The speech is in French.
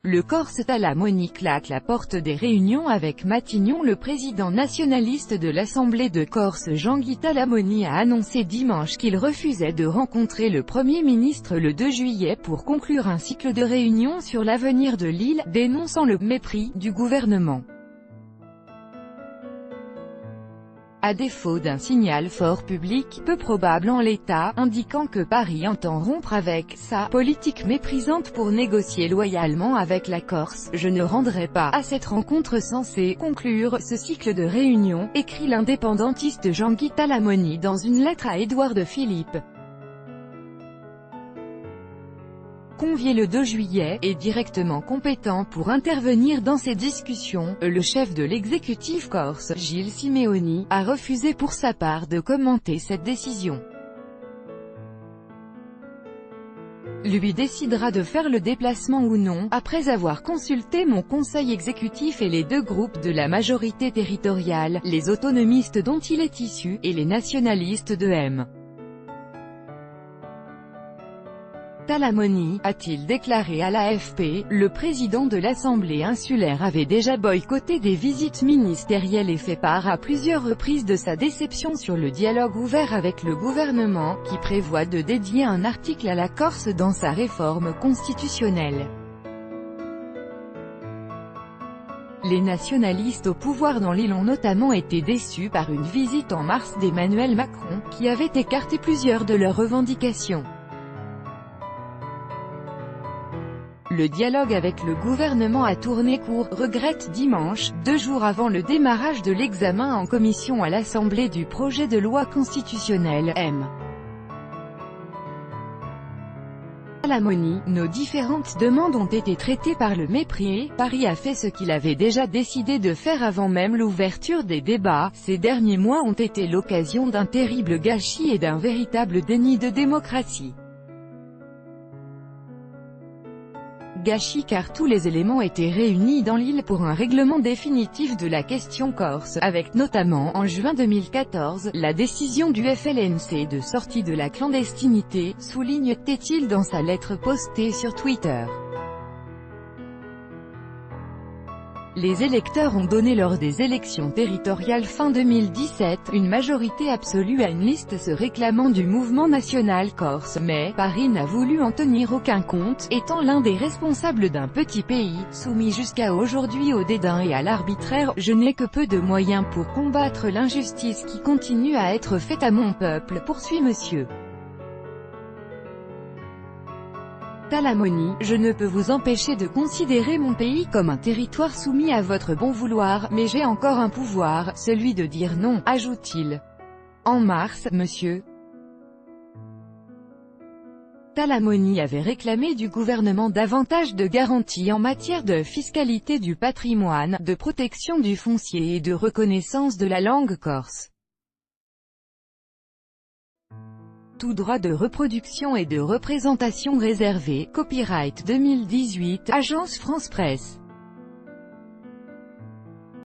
Le Corse Talamoni claque la porte des réunions avec Matignon. Le président nationaliste de l'Assemblée de Corse Jean-Guy Talamoni a annoncé dimanche qu'il refusait de rencontrer le Premier ministre le 2 juillet pour conclure un cycle de réunions sur l'avenir de l'île, dénonçant le « mépris » du gouvernement. À défaut d'un signal fort public, peu probable en l'état, indiquant que Paris entend rompre avec sa politique méprisante pour négocier loyalement avec la Corse, je ne rendrai pas à cette rencontre censée conclure ce cycle de réunions, écrit l'indépendantiste Jean-Guy Talamoni dans une lettre à Édouard de Philippe. Convié le 2 juillet, et directement compétent pour intervenir dans ces discussions, le chef de l'exécutif corse, Gilles Simeoni, a refusé pour sa part de commenter cette décision. Lui décidera de faire le déplacement ou non, après avoir consulté mon conseil exécutif et les deux groupes de la majorité territoriale, les autonomistes dont il est issu, et les nationalistes de M. Talamoni, a-t-il déclaré à l'AFP, le président de l'Assemblée insulaire avait déjà boycotté des visites ministérielles et fait part à plusieurs reprises de sa déception sur le dialogue ouvert avec le gouvernement, qui prévoit de dédier un article à la Corse dans sa réforme constitutionnelle. Les nationalistes au pouvoir dans l'île ont notamment été déçus par une visite en mars d'Emmanuel Macron, qui avait écarté plusieurs de leurs revendications. Le dialogue avec le gouvernement a tourné court, regrette dimanche, 2 jours avant le démarrage de l'examen en commission à l'Assemblée du projet de loi constitutionnelle, M. Talamoni, nos différentes demandes ont été traitées par le mépris. Paris a fait ce qu'il avait déjà décidé de faire avant même l'ouverture des débats. Ces derniers mois ont été l'occasion d'un terrible gâchis et d'un véritable déni de démocratie. Gâchis car tous les éléments étaient réunis dans l'île pour un règlement définitif de la question corse, avec notamment, en juin 2014, la décision du FLNC de sortie de la clandestinité, souligne-t-il dans sa lettre postée sur Twitter. Les électeurs ont donné lors des élections territoriales fin 2017, une majorité absolue à une liste se réclamant du mouvement national corse, mais Paris n'a voulu en tenir aucun compte, étant l'un des responsables d'un petit pays, soumis jusqu'à aujourd'hui au dédain et à l'arbitraire. Je n'ai que peu de moyens pour combattre l'injustice qui continue à être faite à mon peuple, poursuit monsieur Talamoni, je ne peux vous empêcher de considérer mon pays comme un territoire soumis à votre bon vouloir, mais j'ai encore un pouvoir, celui de dire non, ajoute-t-il. En mars, monsieur Talamoni avait réclamé du gouvernement davantage de garanties en matière de fiscalité du patrimoine, de protection du foncier et de reconnaissance de la langue corse. Tout droit de reproduction et de représentation réservé, copyright 2018, Agence France Presse.